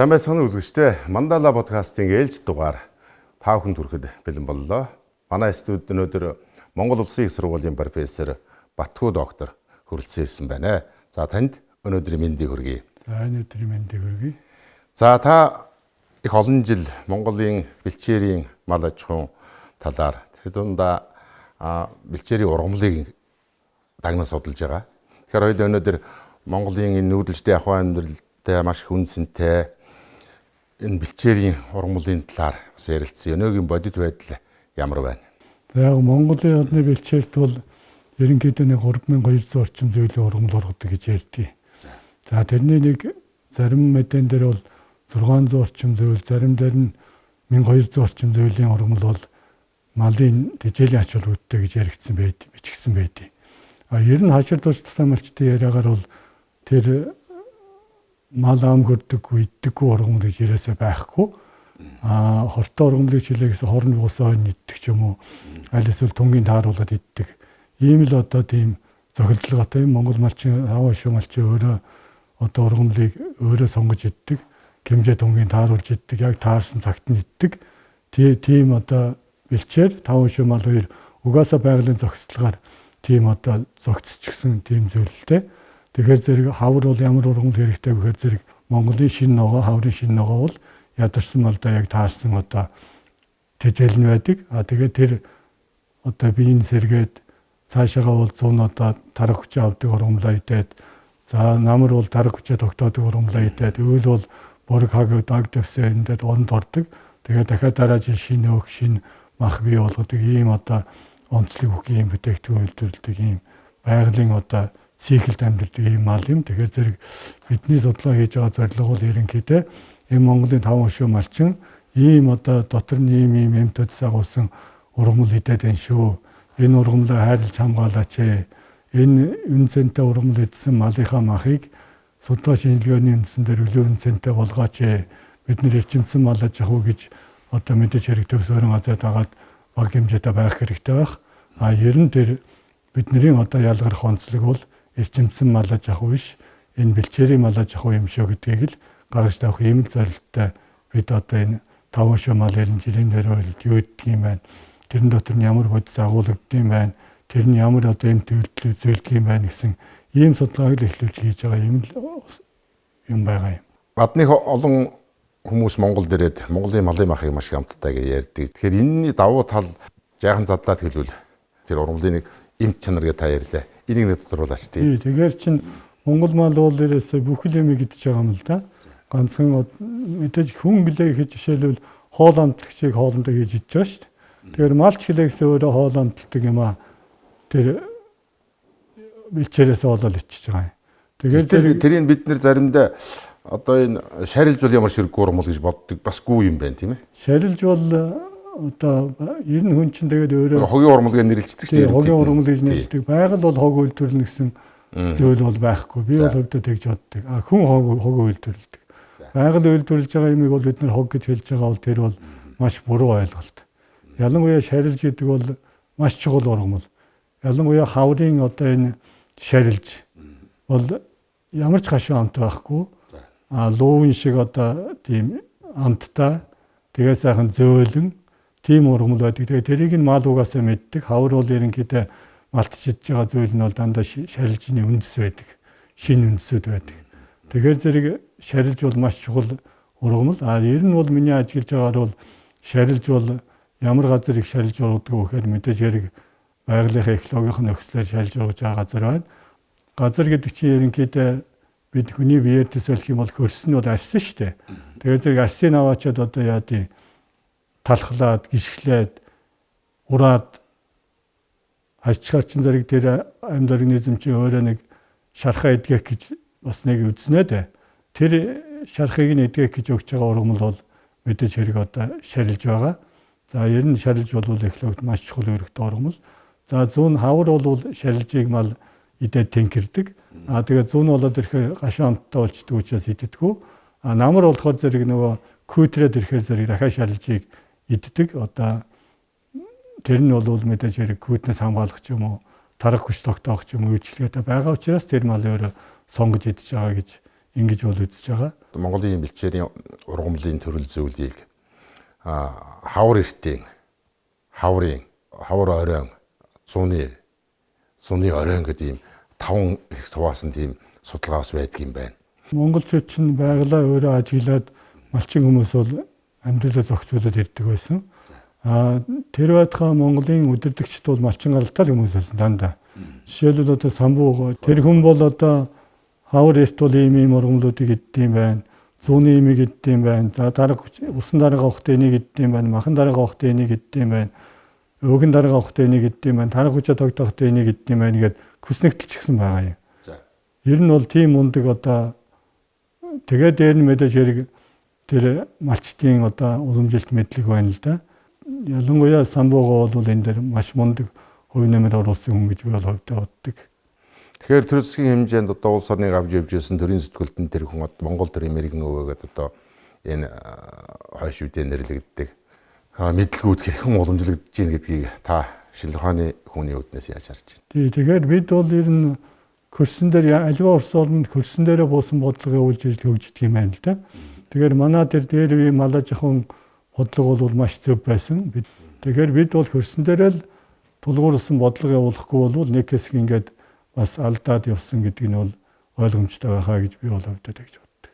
Сайн байцгаана үзэгчдээ. Мандала подкастын ээлж дугаар та бүхэнд хүрэхэд бэлэн боллоо. Манай студид өнөөдөр Монгол Улсын их сургуулийн профессор Батхүү доктор хүрэлцэн ирсэн байна. За танд өнөөдрийн мэндийг хүргэе. За өнөөдрийн мэндийг хүргэе. За та их олон жил Монголын бэлчээрийн мал аж ахуйн талаар тэр дундаа бэлчээрийн ургамлыг дагнан судалж байгаа. Тэгэхээр хоёул өнөөдөр Монголын энэ нүүдэлчдийн ахуй амьдралтай маш хүнсэнтэй энэ бэлчээрийн ургамлын талаар бас ярилцсан. Өнөөгийн бодит байдал ямар байна? За Монголын одны бэлчээрт бол ерөнхийдөө 3200 орчим зүйлийн ургамал ургадаг гэж ярьдгийг. За тэрний нэг зарим мэдэн дээр бол 600 орчим зүйл, зарим дээр нь 1200 орчим зүйлийн ургамал бол малын тэжээлийн ач холбогдолтой гэж яригдсан байд, бичигдсэн байдаг. Ер нь хашир туршлагатай малчдын яриагаар бол тэр мал ам хүрдэггүй, иддэггүй ургамал гэж яриасаа байхгүй. Хортой ургамлыг чилээ гэсэн хорн буусаа иддэг ч юм уу. Аль эсвэл тунгийн тааруулаад иддэг. Ийм л одоо тийм зохилтолгоотой Монгол малчин, аваа шүү малчин өөрөө одоо ургамлыг өөрөө сонгож иддэг. Хэмжээ тунгийн тааруулж иддэг. Яг таарсан цагт нь иддэг. Тийм одоо бэлчээр 5 шүү мал хоёр угаасаа байгалийн зохицолгоор тийм одоо зогцчихсан тийм зүйлтэй. Тэгэхээр зэрэг хавар бол ямар ургамал хэрэгтэй гэхээр зэрэг Монголын шинэ ногоо, хаврын шинэ ногоо бол ядарсан малдаа яг таарсан одоо тэжээл нь байдаг. Тэгээд тэр одоо биеийн сэргээд цаашаага бол 100 одоо тарах хүчээ авдаг ургамлаа идээд, за намар бол тарах хүчээ тогтоодог ургамлаа идээд, өвөл бол борог хаг даг дэвсээ эндэд онд ордог. Тэгээд дахиад дараа жил шинэ өөх, шинэ мах бий болгодог ийм одоо онцлог бүхий ийм бүтээгдэхүүн үйлдвэрлэдэг ийм байгалийн одоо циклд амьдардаг ийм мал юм. Тэгэхээр зэрэг бидний судалгаа хийж байгаа зорилго бол ерөнхийдөө энэ Монголын 5 шүү малчин ийм одоо дотор нь ийм эмтөд агуулсан ургамал идээд байна шүү. Энэ ургамлаа хайрлаж хамгаалаач. Энэ үнцэнтэй ургамал идсэн малынхаа махыг судалгаа шинжилгээний үндсэн дээр өглөө үнцэнтэй болгооч. Бид нэр эрчимсэн мал аж ахуй гэж одоо мэдээж хэрэг төвсөрөн газар дагаад баг хэмжээтэй байх хэрэгтэй байх. Ер нь тэр бидний одоо ялгарх онцлог бол эрчимсэн мал аж ахуй биш, энэ бэлчээрийн мал аж ахуй юм шүү гэдгийг л гаргаж тавих ийм л зорилттой бид одоо энэ 5 шүү мал ярин жилийн дээр юу гэдг юм байна. Тэрэн дотор нь ямар бодис агуулгад юм байна. Тэр нь ямар одоо юм төлөвлөлт үзүүлдэг юм байна гэсэн ийм судалгааг л эхлүүлж хийж байгаа юм байгаа юм. Бадны олон хүмүүс Монгол дээрээд Монголын малын махыг маш амттай гэж ярьдаг. Тэгэхээр энэний давуу тал жаахан задлаад хэлвэл тэр ургамлын нэг эмч чанар гэж та ярьлаа. Энийг нэг тодруулаач тий. Тэгэхээр чин Монгол мал бол ерөөсөө бүхэл юм идэж байгаа юм л да. Ганцхан мэдээж хүн гэлээ гэж жишээлбэл хоол амтлагчийг хоолндоо хийж идэж байгаа шүү дээ. Тэгэхээр малч гэлээ гэсэн өөрөө хоол амтлагдаг юм аа. Тэр бэлчээрээс болоод ичиж байгаа юм. Тэгэхээр тэрийг бид нэр заримдаа одоо энэ шарилж бол ямар ширхэг ургамал гэж боддог бас гүү юм байна тийм ээ. Шарилж бол одоо ер нь хүн чинь тэгээд өөрөө хогийн ургамал гэж нэрлэгддэг шүү дээ. Хогийн ургамал гэж нэрлэдэг. Байгаль бол хог үйлдвэрлэнэ гэсэн зүйл бол байхгүй. Би бол өвдөө тэгж боддог. Хүн хог үйлдвэрлэдэг. Байгаль үйлдвэрлэж байгаа юмыг бол бид нар хог гэж хэлж байгаа бол тэр бол маш буруу ойлголт. Ялангуяа шарилж гэдэг бол маш чухал ургамал. Ялангуяа хаврын одоо энэ шарилж бол ямар ч гашуун амт байхгүй. Луун шиг одоо тийм амттай тэгээ сайхан зөөлөн тийм ургамал байдаг. Тэгээ тэрийг нь мал угаасаа мэддэг. Хавар бол ерөнхийдөө малтчиж байгаа зүйл нь бол дандаа шарилжны үндэс байдаг. Шинэ үндэсүүд байдаг. Тэгэхээр зэрэг шарилж бол маш чухал ургамал. Ер нь бол миний ажиглаж байгаагаар бол шарилж бол ямар газар их шарилж ургадаг вэ гэхээр мэдээж хэрэг байгалийнхаа экологийн нөхцлөөр шарилж ургаж байгаа газар байна. Газар гэдэг чинь ерөнхийдөө бид хүний биеэр төсөөлөх юм бол хөрс нь бол арьсан шүү дээ. Тэгээд зэрэг арьсыг аваачаад одоо яадیں۔ Талхлаад, гიშглээд, ураад ачаарчин зэрэг тэр амьд организм чинь өөрөө нэг шархаа эдгэх гэж бас нэг үзнэ дээ. Тэр шархыг нь эдгэх гэж өгч байгаа ургамал бол мэдээж хэрэг одоо шарилж байгаа. За ер нь шарилж бол экологид маш чухал өргөтэй ургамал. За зүүн хавар бол шарилжийг мал идээд тэнхэрдэг. Тэгээд зүүн болоод ирэхээр гашуун амттай болчдөг учраас иддэггүй. Намар болохоор зэрэг нөгөө күүтрээд ирэхээр зэрэг дахиад шарилжийг иддэг. Одоо тэр нь бол мэдээж хэрэг күүтнээс хамгаалах ч юм уу, тарах хүч тогтоох ч юм уу үйлчлэгээтэй байгаа учраас тэр мал өөрөө сонгож идэж байгаа гэж ингэж бол үзэж байгаа. Монголын бэлчээрийн ургамлын төрөл зүйлийг хавар эртийн, хаврын, хавар оройн, зуны оройн гэдэг ийм 5 их хуваасан тийм судалгаа бас байдаг юм байна. Монголчууд ч байгалаа өөрөө ажиглаад малчин хүмүүс бол амьдралаа зохицуулаад ирдэг байсан. Тэр байтугай Монголын удирдагчид бол малчин гаралтай хүмүүс байсан дандаа. Жишээлбэл одоо самбуу тэр хүн бол одоо хавар эрт бол ийм ургамлуудыг иддэм байна. Зүүнний имийг иддэм байна. За дарга усан дарга авахтай энийг иддэм байна. Махан дарга авахтай энийг иддэм байна. Өвгөн дарга авахтай энийг иддэм байна. Тарга хүчээ тогтоохтой энийг иддэм байна гэгээд хүснэгтэлчихсэн байгаа юм. Ер нь бол тийм мундаг одоо тэгээд дээр нь мэдээж хэрэг тэр малчтын одоо уламжилт мэдлэг байна л да. Ялангуяа самбууга бол энэ дээр маш мундаг хувь нэмэр оруулсан хүн гэж би бол хувьдаа боддог. Тэгэхээр төр засгийн хэмжээнд одоо улс орныг авч явж байсан төрийн сэтгүүлтэн тэр хүн Монгол төрийн мэрэгэн өвөөгээд одоо энэ хойш үдээ нэрлэгддэг мэдлгүүд хэрхэн уламжлагдж байна гэдгийг та шинжлэх ухааны хүний үүднээс яаж харж байна? Тэгэхээр бид бол ер нь хөрсөн дээр аливаа улс орнд хөрсөн дээрээ буусан бодлого явуулж иж хөгждөг юм байна л да. Тэгэхээр манай дээр үе малаа жоохон бодлого бол маш зөв байсан. Тэгэхээр бид бол хөрсөн дээрээ л тулгуурласан бодлого явуулахгүй бол нэг хэсэг ингээд бас алдаад явсан гэдэг нь бол ойлгомжтой байхаа гэж би бол хувьдаа тэгж боддог.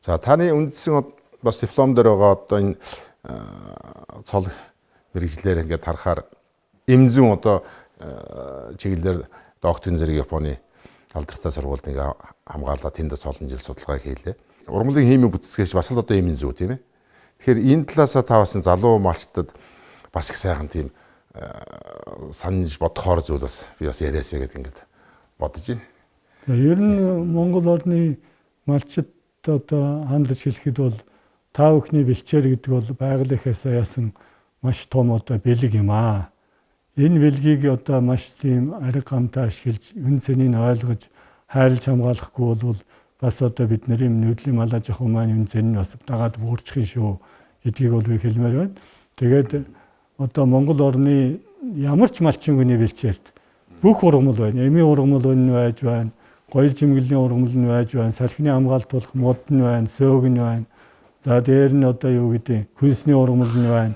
За таны үндсэн бас диплом дээр байгаа одоо энэ цол мэрэгжлэр ингээд харахаар эмзэн одоо чиглэлээр докторийн зэрэг Японы алдартай сургуульд ингээ хамгаалаад тэнд цолон жил судалгаа хийлээ. Ургамлын химийн бүтцгээс бас л одоо эмийн зүү тийм ээ. Тэгэхээр энэ талаасаа та бас залуу малчтад бас их сайхан тийм санаж бодохоор зүйл бас би бас яриасаа гэдэг ингээд бодож байна. Ер нь Монгол орны малчид одоо хандаж хэлэхэд бол та бүхний бэлчээр гэдэг бол байгалийнхаас яасан маш том одоо бэлэг юм аа. Энэ бэлгийг одоо маш тийм арга гамтай ашиглаж үн цэнийг ойлгож хайрлж хамгаалахгүй бол бас одоо бидний нүүдлийн малаа жахуу маань үн цэн нь бас дагаад буурчих шүү гэдгийг бол би хэлмээр байна. Тэгээд одоо Монгол орны ямар ч малчин хүний бэлчээрт бүх ургамал байна. Эмийн ургамал байж байна. Гоёл жимгэлний ургамал нь байж байна. Салхины хамгаалт болох мод нь байна, сөөг нь байна. За дээр нь одоо юу гэдэг хүнсний ургамал нь байна.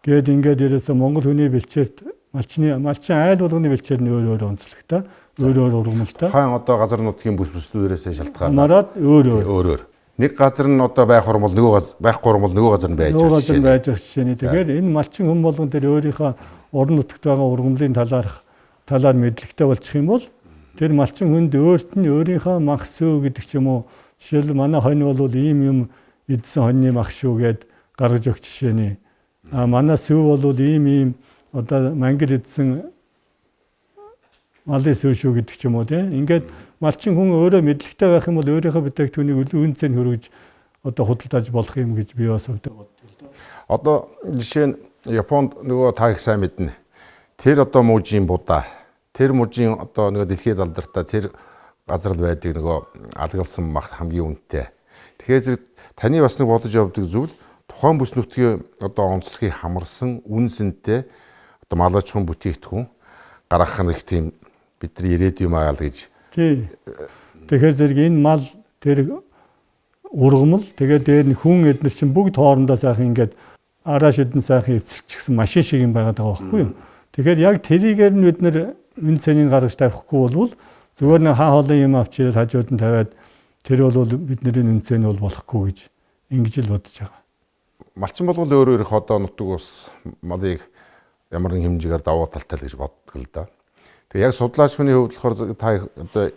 Гээд ингээд ерөөсө Монгол хүний бэлчээрт малчин айл болгоны бэлчээр нь өөр онцлогтой, өөр ургамалтай. Хаан одоо газар нутгийн бүс бүслүүдээс шалтгаалаад мараад өөр. Нэг газар нь одоо байх ургамал байхгүй ургамал нөгөө газар нь байж байгаа жишээ. Тэгэхээр энэ малчин хүн болгон дээр өөрийнхөө орон нутагт байгаа ургамлын талаар мэдлэгтэй болчих юм бол тэр малчин хүнд өөрт нь өөрийнхөө мах сөө гэдэг ч юм уу жишээл манай хонь бол ийм юм идсэн хоньны мах шүү гэд гаргаж өгч жишээний. Манай сөө бол ийм одоо мангар идсэн малын сөө шүү гэдэг ч юм уу тийм. Ингээд малчин хүн өөрөө мэдлэгтэй байх юм бол өөрийнхөө бүтээгдэхүүнийг үн цэн хөргөж одоо худалдаж болох юм гэж би бас боддог л доо. Одоо жишээ нь Японд нөгөө та их сайн мэднэ. Тэр одоо мужийн Будда. Тэр мужийн одоо нөгөө дэлхийд алдартай тэр газар л байдаг нөгөө алгалсан мах хамгийн үнэтэй. Тэгэхээр зэрэг таны бас нэг бодож явдаг зүйл тухайн бүс нутгийн одоо онцлогийг хамарсан үнсэнтэй одоо малажхан бүтээгдэхүүн гаргах нь их тийм бидний ирээдүйн магаал гэж. Тэгэхээр зэрэг энэ мал тэр ургамал тэгээд дээр нь хүн эднэр чинь бүгд хоорондоо сайхан ингээд араа шидэн сайхан эвцэлчихсэн машин шиг юм байгаад байгаа байхгүй юу. Тэгэхээр яг тэрийгээр нь бид нэр үн цэнийг гаргаж тавихгүй бол зүгээр нэг хаа хоолын юм авчираад хажууд нь тавиад тэр бол бидний үн цэн бол болохгүй гэж ингэж л бодож байгаа. Малчин болгол өөр их одоо нутаг ус малыг ямар нэгэн хэмжээгээр давуу талтай л гэж боддог л да. Тэгээ яг судлаач хүний хувьд болохоор та одоо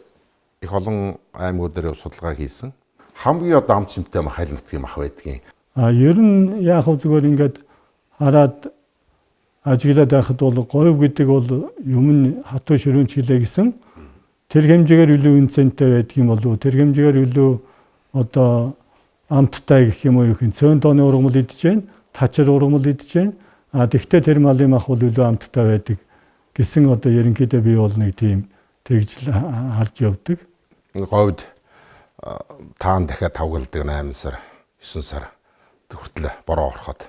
их олон аймагуд дээр судалгаа хийсэн. Хамгийн одоо амтчимтэй мах айл нутгийн мах байдгийн. Ер нь яг зүгээр ингээд хараад ажиглаад байхад бол говь гэдэг бол юм нь хатуу ширүүн чиглээ гэсэн тэр хэмжээгээр илүү үн цэнтэй байдаг юм болов уу? Тэр хэмжээгээр илүү одоо амттай гэх юм уу юу хин цөөн тооны ургамал идэж байна, тачир ургамал идэж байна. Тэгвэл тэр малын мах бол илүү амттай байдаг гэсэн одоо ерөнхийдөө би бол нэг тийм тэгж харж явдаг. Говьд таан дахиад тавгалдаг 8 сар, 9 сар хүртэл бороо ороход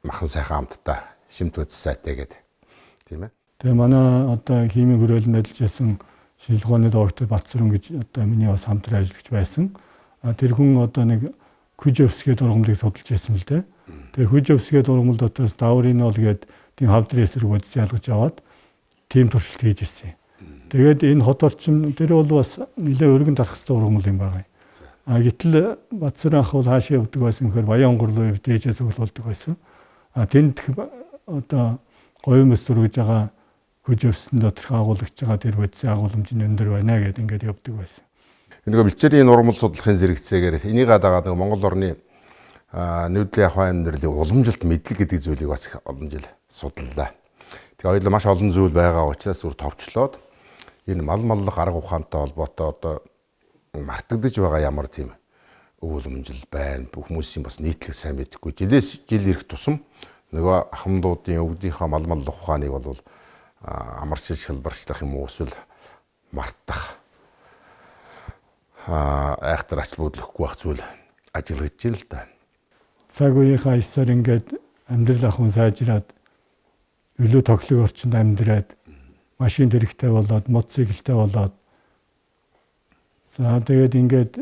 махан сайхан амттай шимт үз сайтай гэдэг тийм ээ. Тэгээ манай одоо химийн хөрөөлөнд ажиллаж байсан шинжилгээ ухааны доктор Батсүрэн гэж одоо миний бас хамтран ажиллагч байсан. Тэр хүн одоо нэг Күжевсгийн ургамлыг судалж байсан л дээ. Тэгээ Күжевсгийн ургамал дотроос дауринол гэдэг тийм хавдрын эсрэг бодис ялгаж аваад тийм туршилт хийж ирсэн. Тэгээд энэ хот орчин тэр бол бас нэлээд өргөн тарах хэвээр ургамал юм байна. Гэтэл Батсүрэн ах бол хаашаа явдаг байсан гэхээр Баян онгорлоо дээжээс өглүүлдэг байсан. Тэнд одоо говийн мэс зургаж байгаа Күжевсэн доторх агуулгаж байгаа тэр бодисын агуулмжийн өндөр байна гэдээ ингээд явдаг байсан. Нэг бэлчээрийн ургамал судлахын зэрэгцээгээр энийг дагаад нэг Монгол орны нүүдлийн ахуйн амьдралын уламжилт мэдлэг гэдэг зүйлийг бас олон жил судаллаа. Тэгээ хоёулаа маш олон зүйл байгаа учраас зүр товчлоод энэ маллах арга ухаантай холбоотой одоо мартагдж байгаа ямар тийм өвөлмжил байна. Бүх хүмүүсийн бас нийтлэг сайн мэдэхгүй. Жилээс жил ирэх тусам нөгөө ахмадуудын өвгдийнхаа маллах ухааныг бол амарч шалбарчлах юм уу эсвэл мартах айхтар ач бүдлэхгүй байх зүйл ажиглаж байна л да. Цаг үеийнхаа ёсоор ингээд амьдрал ахуйн сайжраад илүү тоглог орчинд амьдраад машин хэрэгтэй болоод мотоциклтэй болоод за тэгээд ингээд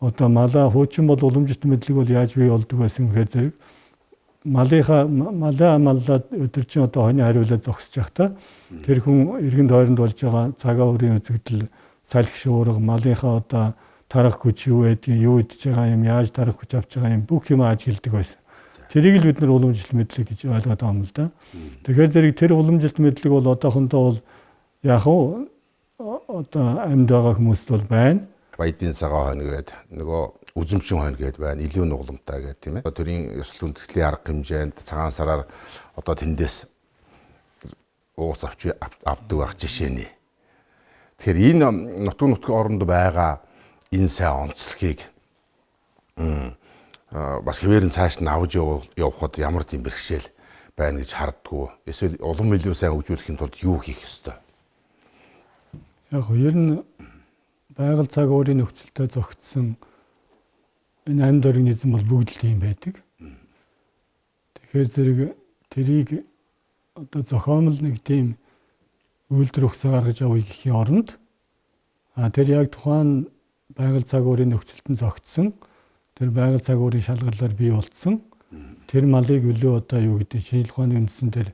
одоо малаа хуучин бол уламжлалт мэдлэг бол яаж бий болдог байсан гэхээр зэрэг малаа маллаад өдөржин одоо хойны хариулаад зогсож явахдаа тэр хүн эргэн тойронд болж байгаа цагаан үрийн үзэгдэл салхи шуурга малынхаа одоо тарах хүч юу байдгийг юу идж байгаа юм яаж тарах хүч авч байгаа юм бүх юм ажигладаг байсан. Тэрийг л бид нар уламжлалт мэдлэг гэж ойлгоод байгаа юм л да. Тэгэхээр зэрэг тэр уламжлалт мэдлэг бол одоохондоо бол яг одоо амьд байгаа хүмүүст бол байна. Баядын цагаан хойно гэдэг нөгөө үзэмчин хойно гэдэг байна. Илүү нугламтай гэдэг тийм ээ. Тэрийн ёслол үндэслэлийн арга хэмжээнд цагаан сараар одоо тэндээс ууц авч авдаг байх жишээний. Тэгэхээр энэ нутгийн оронд байгаа энэ сайн онцлогийг бас хэвээрэн цааш нь авч явахад ямар тийм бэрхшээл байна гэж хардггүй. Эсвэл улам илүү сайн хөгжүүлэхийн тулд юу хийх ёстой? Яг ер нь байгаль цаг уурын нөхцөлтэй зохицсон энэ амьд организм бол бүгд л тийм байдаг. Тэгэхээр зэрэг тэрийг одоо зохиомл нэг тийм үйлдвэр ухсаа гаргаж авъя гэхийн оронд тэр яг тухайн байгаль цаг уурын нөхцөлтөнд зохицсон тэр байгаль цаг уурын шалгарлаар бий болцсон тэр малыг өлөө одоо юу гэдэг шинжилгээ ухааны үндсэн дээр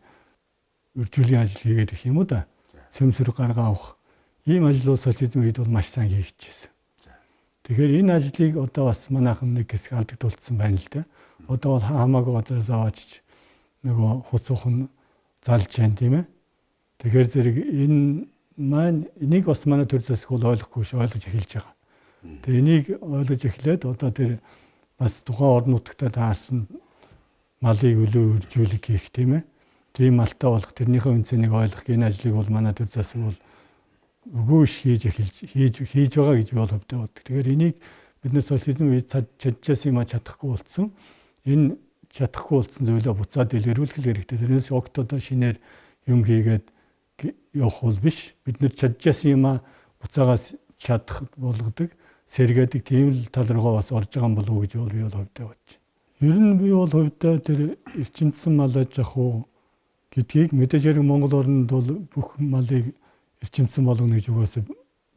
үржүүлэх ажил хийгээд их юм уу да. Цөмсөр гаргаа авах ийм ажлууд социализм үед бол маш сайн хийгдчихсэн. Тэгэхээр энэ ажлыг одоо бас манайхан нэг хэсэг алдагдуулсан байна л да. Одоо бол хамаагүй газараас аваач нөгөө хуцуухан залж байна тийм ээ. Тэгэхээр зэрэг энэ маань энийг бас манай төр засаг бол ойлгохгүй ш ойлгож эхэлж байгаа. Тэгээ энийг ойлгож эхлээд одоо тэр бас тухайн орон нутагтаа таарсан малыг өлөө үржүүлэх хийх тийм ээ. Тийм малтай болох тэрнийхээ үнцнийг ойлгох энэ ажлыг бол манай төр засаг бол үгүйш хийж байгаа гэж би бол хөвдөө боддог. Тэгэхээр энийг бид нэр социализм үед чадчихсан юм чадахгүй болсон. Энэ чадахгүй болсон зүйлээ буцаад илэрүүлэх хэрэгтэй. Тэрнээс огт одоо шинээр юм хийгээд явах бол биш. Бид нэр чадчихсан юм буцаагаас чадах болгодог, сэргээдэг тийм л тал руугаа бас орж байгаа юм болов уу гэж би бол хөвдөө бодож байна. Ер нь би бол хөвдөө тэр эрчимдсэн мал аж ахуй уу гэдгийг мэдээж хэрэг Монгол орнд бол бүх малыг эрчимдсэн болгоно гэж үгээс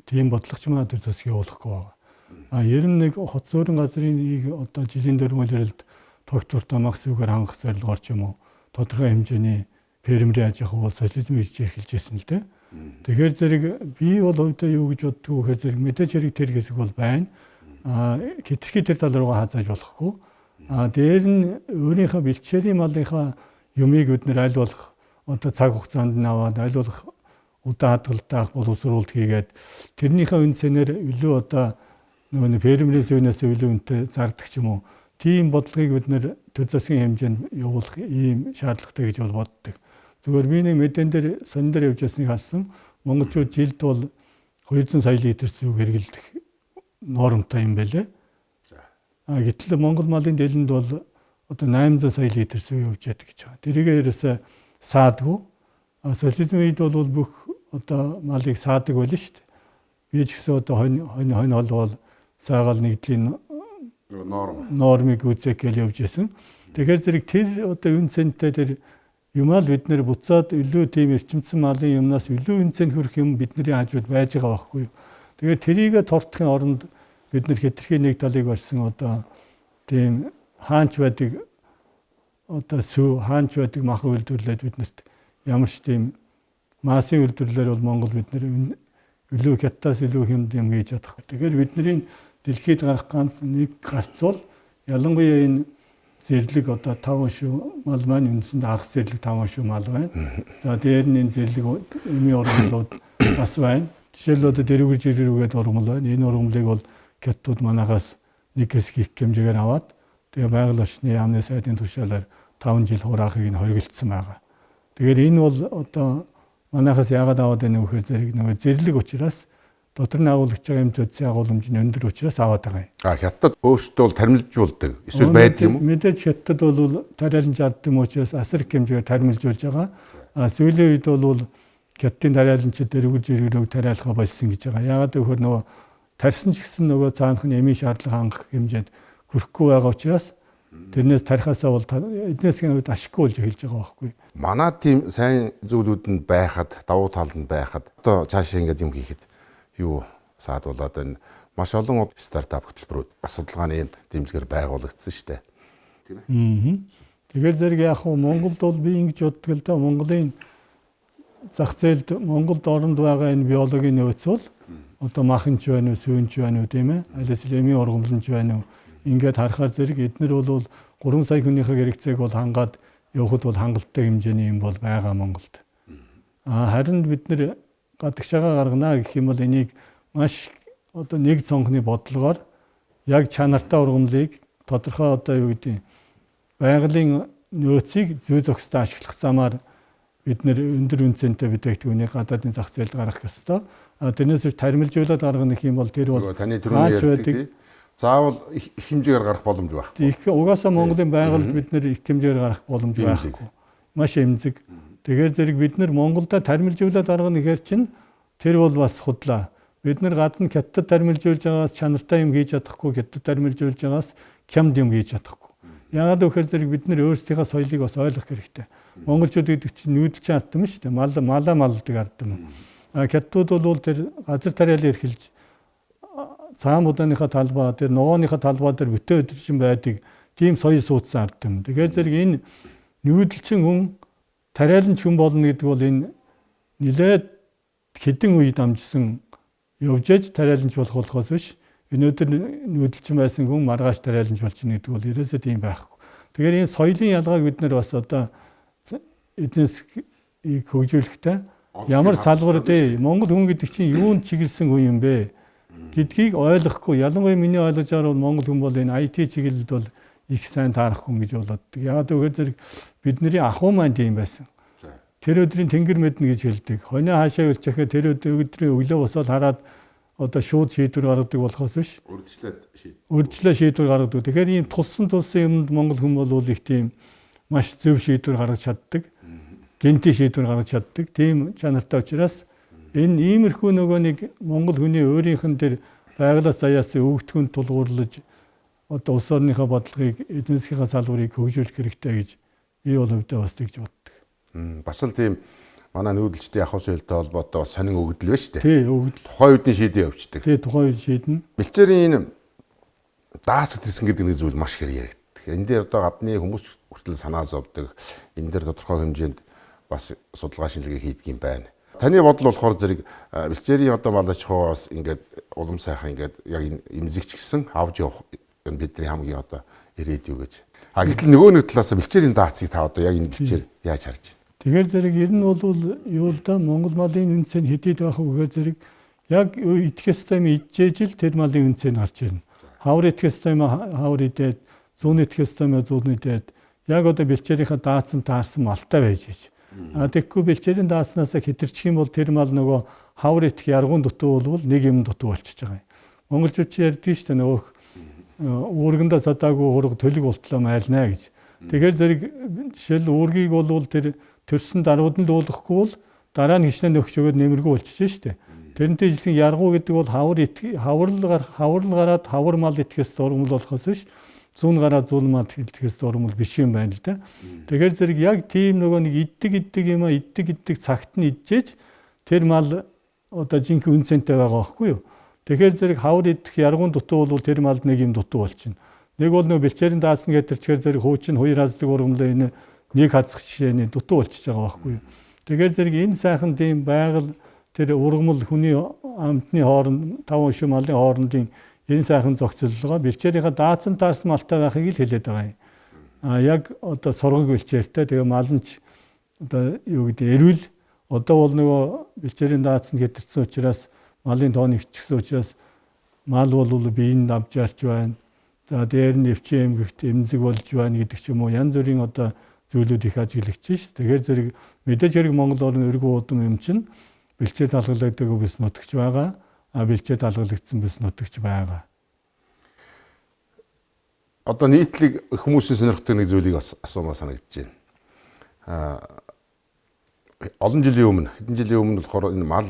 тийм бодлогоч манай төр засаг явуулахгүй байгаа. Ер нь нэг хот зөөрөн газрын одоо жилийн дөрвөлрэлд тогтвортой максимумгаар хангах зорилгоор ч юм уу тодорхой хэмжээний фермерийн аж ахуй бол социализм хийж эхэлж байсан л дээ. Тэгэхээр зэрэг би бол өвдөө юу гэж боддгоо гэхээр зэрэг мэдээж хэрэг тэр хэсэг бол байна. Хэтэрхий тэр тал руугаа хазааж болохгүй. Дээр нь өөрийнхөө бэлчээрийн малынхаа юмыг бид нэр аль болох одоо цаг хугацаанд нь аваад аль болох удаан хадгалтай боловсруулалт хийгээд тэрнийхээ үнцээр илүү одоо нөгөө фермерийн сүнээс илүү үнэтэй зардаг ч юм уу. Тийм бодлогыг бид нэр төр засгийн хэмжээнд явуулах ийм шаардлагатай гэж бол боддог. Зүгээр би нэг мэдэн дээр сонин дээр явж ясныг харсан. Монголчууд жилд бол 200 сая литр сүг хэрэглэдэг нормтой юм байлээ. Гэтэл Монгол малын дэлэнд бол одоо 800 сая литр сүг явж яддаг гэж байгаа. Тэрийг ерөөсөө саадгүй. Социализм үед бол бүх одоо малыг саадаг байлаа шүү дээ. Би ч гэсэн одоо хонь бол саагаал нэгдлийн нормыг үзэх гэж явж байсан. Тэгэхээр зэрэг тэр одоо үн цэнтэй тэр юмаа л бид нэр буцаад илүү тийм эрчимцэн малын юмнаас илүү үнцэн хүрэх юм бидний хажууд байж байгаа байхгүй юу. Тэгээд тэрийг тортохын оронд бид нэр хэтэрхий нэг талыг барьсан одоо тийм хаанч байдаг одоо сүү хаанч байдаг мах үйлдвэрлээд биднэрт ямар ч тийм масын үйлдвэрлэлээр бол Монгол бид нэр илүү хятадаас илүү хүнд юм хийж чадахгүй. Тэгэхээр бидний дэлхийд гарах ганц нэг гарц бол ялангуяа энэ зэрлэг одоо 5 шүү мал маань үндсэнд анх зэрлэг 5 шүү мал байна. За дээр нь энэ зэрлэг эмийн ургамлууд бас байна. Жишээл одоо дэрвгэр жирүүгээд ургамл байна. Энэ ургамлыг бол хятадууд манахаас нэг хэсэг их хэмжээгээр аваад тэгээ байгаль орчны яамны сайдын тушаалаар 5 жил хураахыг нь хоригдсан байгаа. Тэгэхээр энэ бол одоо манайхаас яагаад аваад байна вэ гэхээр зэрэг нөгөө зэрлэг учраас дотор нь агуулж байгаа юм төдсийн агуулмж нь өндөр учраас аваад байгаа юм. Хятад өөрсдөө бол тармилжуулдаг. Эсвэл байдаг юм уу? Мэдээж хятад бол тариалан жарддаг юм учраас асар их хэмжээгээр тармилжуулж байгаа. Сүүлийн үед бол хятадын тариаланчид дэрвгэр жиргэрөөг тариалахаа болсон гэж байгаа. Яагаад гэвэл нөгөө тарьсан ч гэсэн нөгөө цаанах нь эмийн шаардлага хангах хэмжээнд хүрэхгүй байгаа учраас тэрнээс тарихаасаа бол эднээсийн үед ашиггүй болж эхэлж байгаа байхгүй. Манай тийм сайн зүйлүүд нь байхад, давуу тал нь байхад одоо цаашаа ингэж юм хийхэд юу саадуулаад энэ маш олон стартап хөтөлбөрүүд бас судалгааны дэмжлэгээр байгуулагдсан шүү дээ. Тийм ээ. Тэгэхээр зэрэг яг хөө Монголд бол би ингэж боддог л да Монголын зах зээлд Монголд оронд байгаа энэ биологийн нөөц бол одоо маханч байна уу, сүүнч байна уу тийм ээ. Алис эмийн ургамланч байна уу. Ингээд харахаар зэрэг эднэр бол 3 сая хүнийхээ хэрэгцээг бол хангаад явахд бол хангалттай хэмжээний юм бол байгаа Монголд. Харин бид нэр гадагшаага гаргана гэх юм бол энийг маш одоо нэг цонхны бодлогоор яг чанартай ургамлыг тодорхой одоо юу гэдэг байгалийн нөөцийг зүй зохистой ашиглах замаар бид нэр өндөр үнцэнтэй бүтээгдэхүүнийг гадаадын зах зээлд гаргах ёстой. Тэрнээс тармилжуулаад гаргах гэх юм бол тэр бол таны түрүүний ярьдаг заавал их хэмжээгээр гарах боломж байхгүй. Их угаасаа Монголын байгальд бид нэр их хэмжээгээр гарах боломж байхгүй. Маш эмзэг. Тэгэхээр зэрэг бид нэр Монголда тармилжуулаад гаргах гэхээр чинь тэр бол бас худлаа. Бид нэр гадна хятад тармилжуулж байгаас чанартай юм хийж чадахгүй, хятад тармилжуулж байгаас хямд юм хийж чадахгүй. Яагаад гэвэл зэрэг бид нэр өөрсдийнхөө соёлыг бас ойлгох хэрэгтэй. Монголчууд гэдэг чинь нүүдэлчин ард юм шүү дээ. Малаа малдаг ард юм. Хятадууд бол тэр газар тариалан эрхэлж цаам удааныхаа талбай дээр ногооныхаа талбай дээр бүтэн өдөржин байдаг тийм соёл суудсан ард юм. Тэгэхээр зэрэг энэ нүүдэлчин хүн тариаланч хүн болно гэдэг бол энэ нэлээд хэдэн үе дамжсан явж ээж тариаланч болох болохоос биш. Өнөөдөр нүүдэлчин байсан хүн маргааш тариаланч болчихно гэдэг бол ерөөсөө тийм байхгүй. Тэгэхээр энэ соёлын ялгааг бид нэр бас одоо эднээс хөгжүүлэхтэй ямар салбар дээ Монгол хүн гэдэг чинь юунд чиглэсэн хүн юм бэ гэдгийг ойлгохгүй. Ялангуяа миний ойлгож байгаа бол Монгол хүн бол энэ IT чиглэлд бол их сайн таарах хүн гэж болоод. Яагаад гэвэл зэрэг бидний ахуй маань тийм байсан. Тэр өдрийн тэнгэр мэднэ гэж хэлдэг. Хоноо хаашаа үлчэхэд тэр өдрийн өглөө босоод хараад одоо шууд шийдвэр гаргадаг болохоос биш. Үржлээ шийдвэр гаргадаг. Тэгэхээр ийм тулсан юмд Монгол хүн бол их тийм маш зөв шийдвэр гаргаж чаддаг. Гэнти шийдвэр гаргаж чаддаг. Тийм чанартай учраас энэ иймэрхүү нөгөө нэг Монгол хүний өөрийнх нь тэр байгалаас заяасан өвгтгөнд тулгуурлаж одоо улс орныхоо бодлогыг эдийн засгийн салбарыг хөгжүүлэх хэрэгтэй гэж би бол өвдөө бас тэгж боддог. Бас л тийм манай нүүдэлчдийн ахуй соёлтой холбоотой бас сонин өгдөл байна шүү дээ. Тий, өгдөл. Тухайн үедээ шийдээ явуулдаг. Тий, тухайн үед шийднэ. Бэлчээрийн энэ даас гэсэн гэдэг нэг зүйл маш их яригддаг. Энэ дээр одоо гадны хүмүүс хүртэл санаа зовдөг. Энэ дээр тодорхой хэмжээнд бас судалгаа шинжилгээ хийдэг юм байна. Таны бодол болохоор зэрэг бэлчээрийн одоо малч хоо бас ингээд улам сайхан ингээд яг имзэгч гисэн авч явах бидний хамгийн одоо ирээдүй гэж. Гэтэл нөгөө нэг талаас бэлчээрийн даацыг та одоо яг энэ бэлчээр яаж харж байна? Тэгэхээр зэрэг ер нь бол юу л да Монгол малын үнцэн хэдийд байх вэ гэхээр зэрэг яг идэх систем идчихэж л тэр малын үнцэн гарч ирнэ. Хавар идэх систем хавар идээд, зүүн идэх систем зүүн идээд яг одоо бэлчээрийнхаа даацсан таарсан малтай байж ич. Тэгэхгүй бэлчээрийн даацнаас хэтэрчих юм бол тэр мал нөгөө хавар идэх яргуун дутуу бол нэг юм дутуу болчихж байгаа юм. Монголчууд чи ярьдгийг шүү дээ нөгөө үүргэндээ цадаагүй хураг төлөг болтлоо майлнаа гэж. Тэгэхээр зэрэг жишээл үүргийг бол тэр төрсөн дарууд нь дуулахгүй бол дараа нь хичнээн өгчөөгөө нэмэргүй болчихж штэ. Тэрнтэй жилхэн яргуу гэдэг бол хавар гараад хавар мал итгэхээс дургамал болохоос биш. 100 гараа зулмаад хэлэхээс ургамал биш юм байна л да. Тэгэхээр зэрэг яг тийм нөгөө нэг иддэг юм а иддэг цагт нь идчихэж тэр мал одоо жинхэнэ үн цэнтэй байгаа байхгүй юу. Тэгэхээр зэрэг хавар идэх яргуун дутуу бол тэр малд нэг юм дутуу болчихно. Нэг бол нөгөө бэлчээрийн даацна гэдэг чигээр зэрэг хуучин 2 хаздаг ургамлаа энэ нэг хазах жишээний дутуу болчихж байгаа байхгүй юу. Тэгэхээр зэрэг энэ сайхан тийм байгаль тэр ургамал хүний амтны хооронд 5 шим малын хоорондын энэ сайхан зохицолгоо бэлчээрийнхаа даацсан таарсан малтай байхыг л хэлээд байгаа юм. Яг одоо сургаг бэлчээртэй тэгээ малынч одоо юу гэдэг эрүүл одоо бол нөгөө бэлчээрийн даацсан гэтэрсэн учраас малын тоон ихчихсэн учраас мал бол биеинд авч ярч байна. За дээр нь өвчин эмгэгт эмзэг болж байна гэдэг ч юм уу янз бүрийн одоо зүйлүүд их ажиглагдаж ш. Тэгэхээр зэрэг мэдээж хэрэг Монгол орны өргөн удам юм чинь бэлчээд алгалагддаг бүс нутагч байгаа. Бэлчээд алгалагдсан бүс нутагч байгаа. Одоо нийтлэг хүмүүсийн сонирхдаг нэг зүйлийг бас асуумаар санагдаж байна. Олон жилийн өмнө, хэдэн жилийн өмнө болохоор энэ мал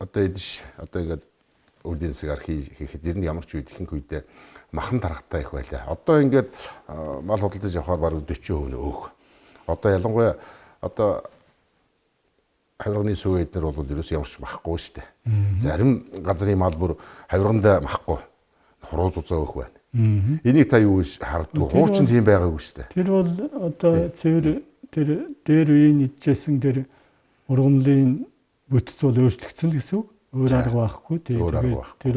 одоо эдэж одоо ингээд үрдийн цагаар хийхэд ер нь ямар ч үед ихэнх үедээ махан тархтай их байлаа. Одоо ингээд мал худалдаж явахаар баруун 40% өөх. Одоо ялангуяа одоо хавирганы сувэд нар бол ерөөс ямарч махгүй шүү дээ. Зарим газрын мал бүр хавирганд махгүй хуруу зузаа өөх байна. Энийг та юу гэж харддаг? Хуучин тийм байгаагүй шүү дээ. Тэр бол одоо цэвэр тэр дээр үеийн идчихсэн тэр ургамлын бүтц бол өөрчлөгдсөн гэсэн үг. Өөр арга байхгүй. Тэр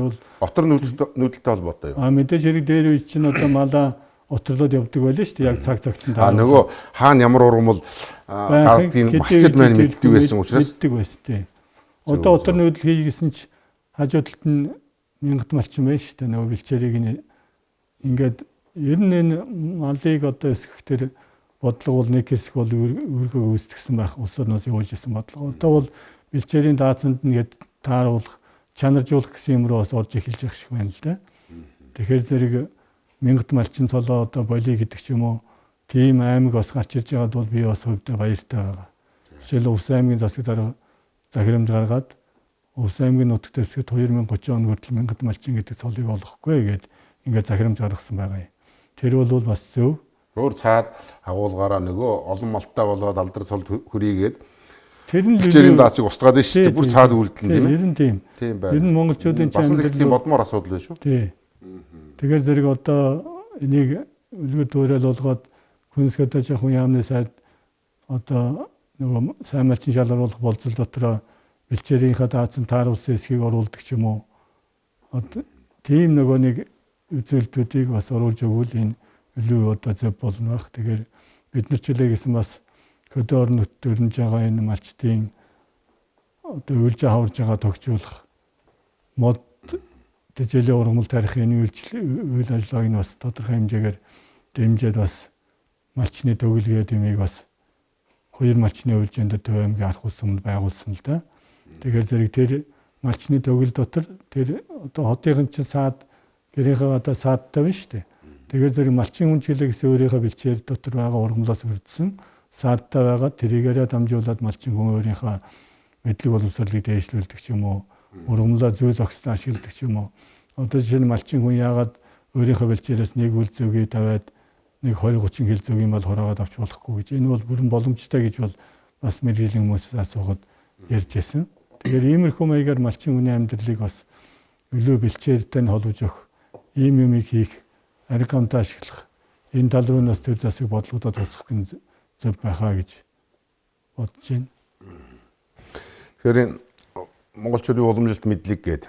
бол отор нүүдэлтэй холбоотой юу? Мэдээж хэрэг дээр үе чинь одоо малаа оторлоод явдаг байлаа шүү дээ. Яг цаг цагт нь. Нөгөө хаана ямар ургамал гардыг малчид маань мэддэг байсан учраас мэддэг байсан тийм. Одоо отор нүүдэл хийгээсэн ч хажуу талд нь мянгат малчин байна шүү дээ. Нөгөө бэлчээрийг нь ингээд ер нь энэ малыг одоо эсгэх тэр бодлого бол нэг хэсэг бол өргөө үүсгэсэн байх улсуудаас явж исэн бодлого. Одоо бол бэлчээрийн даацанд нэгэд тааруулах, чанаржуулах гэсэн юм руу бас орж эхэлж байгаа шиг байна л да. Тэгэхээр зэрэг мянгат малчин цолоо одоо болий гэдэг ч юм уу тийм аймаг бас гарч ирж байгаад бол би бас хөвдөө баяртай байгаа. Жишээл Увс аймгийн засаг дарга захирамж гаргаад Увс аймгийн нутаг дэвсгэрт 2030 он хүртэл мянгат малчин гэдэг цолыг олохгүй гээд ингээд захирамж гаргасан байгаа юм. Тэр бол бас зөв. Өөр цаад агуулгаараа нөгөө олон малтай болоод алдар цолд хүрийгээд тэр нь бэлчээрийн даацыг устгаад байна шүү дээ. Бүр цаад үйлдэл нь тийм ээ. Ер нь тийм. Тийм байна. Ер нь монголчуудын бас л их тийм бодмоор асуудал байна шүү. Тийм. Тэгэхээр зэрэг одоо энийг үлгэр дуурайл болгоод хүнсгэдэ жоохон яамны сайд одоо нөгөө сайн малчин шалгаруулах болцол дотроо бэлчээрийнхаа даацсан тааруулсан эсхийг оруулдаг ч юм уу. Одоо тийм нөгөө нэг үзүүлэлтүүдийг бас оруулж өгвөл энэ илүү одоо зөв болно байх. Тэгэхээр бид нар ч үлээ гэсэн бас хөдөө орнот дөрнж байгаа энэ малчдын одоо үйлж хаварж байгаа тогтжуулах мод тэжээлийн ургамал тарихын үйл ажиллагааг нь бас тодорхой хэмжээгээр дэмжиж бас малчны төгөлгээд юмыг бас хоёр малчны үйлжинд Төв аймгийн арх улсанд байгуулсан л да. Тэгэхээр зэрэг тэр малчны төгөл дотор тэр одоо хотын чинь саад гэрийнхээ одоо саадтай байна шүү дээ. Тэгэхээр зэрэг малчин хүн чилээ гэсэн өөрийнхөө бэлчээр дотор байгаа ургамлаас үрдсэн саадтай байгаа тэрийгээрээ дамжуулаад малчин хүн өөрийнхөө мэдлэг боловсролыг дээшлүүлдэг ч юм уу ургамлаа зүй зохистой ашигладаг ч юм уу. Одоо жишээ нь малчин хүн яагаад өөрийнхөө бэлчээрээс нэг үл зөгийг тавиад нэг 20-30 кг зөгийг бол хороогаад авч болохгүй гэж. Энэ бол бүрэн боломжтой гэж бол бас мэргэжлийн хүмүүсээс асуухад ярьж байсан. Тэгэхээр иймэрхүү маягаар малчин хүний амьдралыг бас илүү бэлчээртэй нь холбож өгөх, ийм юмыг хийх, ариг гамтаа ашиглах, энэ тал руу нас төр засаг бодлогодод тусах гэн зөв байхаа гэж бодож байна. Тэгэхээр монголчуудын уламжилт мэдлэг гээд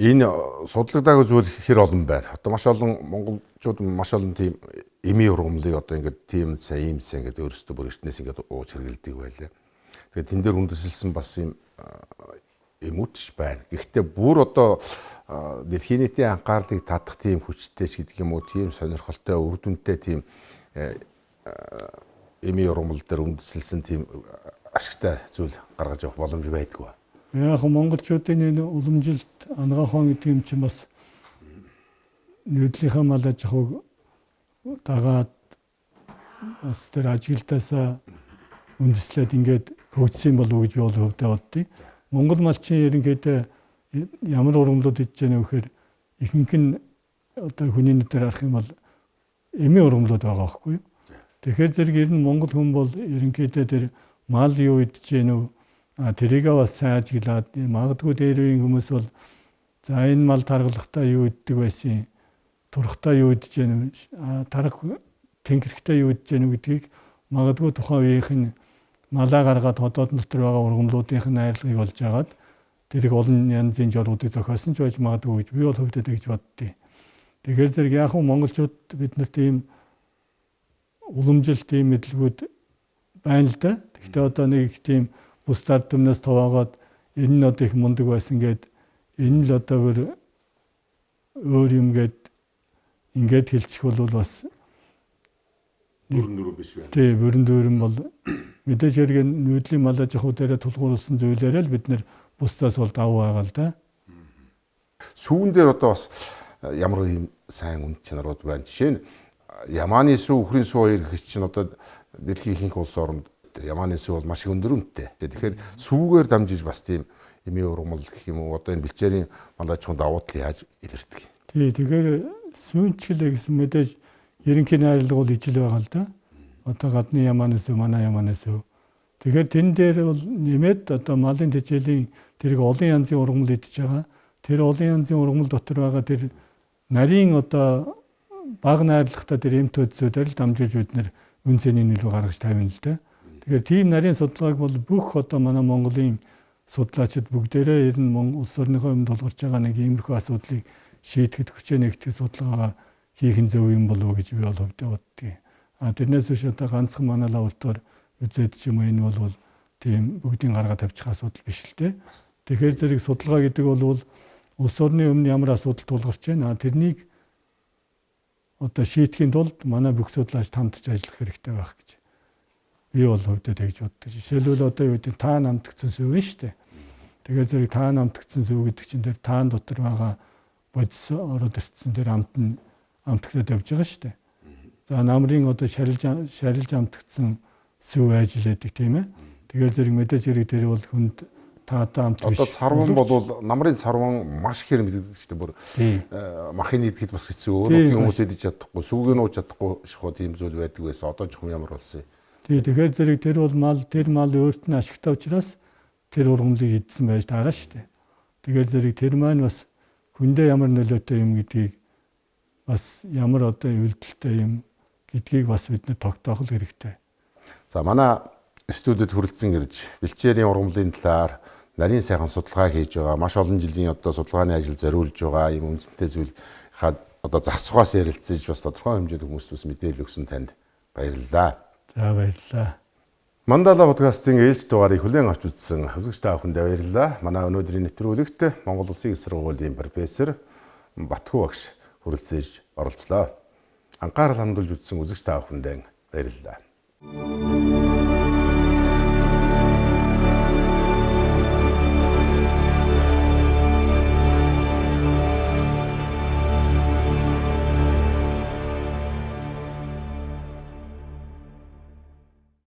энэ судлагдаагүй зүйл хэр олон байна. Одоо маш олон монголчууд маш олон тийм эми ургамлыг одоо ингээд тийм сайн ийм сайн ингээд өөрсдөө бүр эртнээс ингээд ууж хэрэгэлдэг байлаа. Тэгээд тэн дээр үндэслэлсэн бас юм эмүтч байна. Гэхдээ бүр одоо дэлхийн нийтийн анхаарлыг татах тийм хүчтэйч гэдэг юм уу, тийм сонирхолтой, үр дүнтэй тийм эми ургамал дээр үндэслэлсэн тийм ашигтай зүйл гаргаж авах боломж байдгүй. Яг монголчуудын энэ уламжилт ангаахан гэдэг юм чинь бас нүүдлийнхаа мал аж ахуйг дагаад бас тэр ажиглалтаасаа үндэслээд ингээд хөгжсөн болов уу гэж би бол хөвдөө боддیں۔ Монгол малчин ерөнхийдөө ямар ургамлууд идэж байгаа вэ гэхээр ихэнх нь одоо хүний нүдээр харах юм бол эмийн ургамлууд байгаа байхгүй юу? Тэгэхээр зэрэг ер нь Монгол хүн бол ерөнхийдөө тэр мал юу идэж гэнэ үү? Тэрийгээ бас сайн ажиглаад магадгүй дээр үеийн хүмүүс бол за энэ мал таргалахтаа юу иддэг байсан, турхтаа юу идэж гэнэ, тарах тэнгэрхтээ юу идэж гэнэ гэдгийг магадгүй тухайн үеийнхэн малаа гаргаад хотод дотор байгаа ургамлуудынх нь найрлагыг олж агаад тэрийг олон янзын жолуудыг зохиосон ч байж магадгүй гэж би бол хөвдөд гэж боддیں۔ Тэгэхээр зэрэг яг нь монголчууд бид нар тийм уламжил тийм мэдлгүүд байна л да. Гэхдээ одоо нэг их тийм бус ард түмнээс товоогоод энэ нь одоо их мундаг байсан гэд энэ л одоо өөр юм гэд ингээд хэлчих бол бас бүрэн дөрөв биш байна. Тий, бүрэн дөрөв бол мэдээж хэрэг нүүдлийн мал аж ахуй дээр тулгуурласан зүйлээрээ л бид нэр бусдаас бол давуу байгаа л да. Сүүн дээр одоо бас ямар ийм сайн үн чанарууд байна. Жишээ нь Ямааны сүү, Үхрийн сүү хоёр гэх чинь одоо дэлхийн ихэнх улс оронд Ямааны сүү бол маш их өндөр үнэтэй. Тэгэхээр сүүгээр дамжиж бас тийм эмийн ургамал гэх юм уу одоо энэ бэлчээрийн мал аж ахуйн давуу тал яаж илэрдэг. Тий, тэгэхээр сүүнчлээ гэсэн мэдээж ерөнхий найрлага бол ижил байгаа л да. Одоо гадны Ямааны сүү, манай Ямааны сүү. Тэгэхээр тэн дээр бол нэмээд одоо малын тэжээлийн тэрэг олон янзын ургамал идэж байгаа. Тэр олон янзын ургамал дотор байгаа тэр нарийн одоо бага найрлагатай тэр эмт төдсөөр л дамжуулж бид нэр үн цэнийг нөлөө гаргаж тавина л да. Тэгэхээр тийм нарийн судалгааг бол бүх одоо манай Монголын судлаачид бүгдээрээ ер нь улс орныхоо өмнө тулгарч байгаа нэг иймэрхүү асуудлыг шийдэхэд хүчээ нэгтгэх судалгаа хийх нь зөв юм болов уу гэж би бол хөвдөө боддгийг. Тэрнээс биш одоо ганцхан манай лаборатори үзээд ч юм уу энэ бол тийм бүгдийн гаргаад тавьчих асуудал биш л дээ. Тэгэхээр зэрэг судалгаа гэдэг бол улс орны өмнө ямар асуудал тулгарч байна. Тэрнийг одоо шийдэхийн тулд манай бүх судлаач хамтарч ажиллах хэрэгтэй байх гэж би бол хөвдөө тэгж боддог. Жишээлбэл одоо юу гэдэг та намтгцсан сүв нь шүү дээ. Тэгэхээр зэрэг та намтгцсан сүв гэдэг чинь тэр таан дотор байгаа бодис ороод ирсэн тэр амтгтад явж байгаа шүү дээ. За намрын одоо шарилж амтгцсан сүв ажилладаг тийм ээ. Тэгэхээр зэрэг мэдээж хэрэг тэр бол хүнд таатай амт биш. Одоо царван бол намрын царван маш их мэддэг шүү дээ. Бүр махын идэхэд бас хэцүү. Өөрөөр хүмүүс идэж чадахгүй, сүгийг нууж чадахгүй шахуу тийм зүйл байдаг байсан. Одоо ч юм ямар болсон юм. Тэгэхээр зэрэг тэр бол тэр мал өөрт нь ашигтай учраас тэр ургамлыг идсэн байж таараа шүү дээ. Тэгэхээр зэрэг тэр маань бас хүндээ ямар нөлөөтэй юм гэдгийг бас ямар одоо өвдөлттэй юм гэдгийг бас бид нэ тогтоох хэрэгтэй. За манай студид хүрэлцэн ирж бэлчээрийн ургамлын талаар нарийн сайхан судалгаа хийж байгаа. Маш олон жилийн одоо судалгааны ажил зориулж байгаа юм үнцэнтэй зүйл одоо зах зугаас ярилцаж бас тодорхой хэмжээнд хүмүүст бас мэдээлэл өгсөн танд баярлалаа. За баярлалаа. Мандала подкастын ээлж дугаарыг хүлээн авч үзсэн үзэгч та бүхэндээ баярлалаа. Манай өнөөдрийн нэвтрүүлэгт Монгол Улсын их сургуулийн профессор Батхүү багш хүрэлцээж оролцлоо. Анхаарал хандуулж үзсэн үзэгч та бүхэндээ баярлалаа.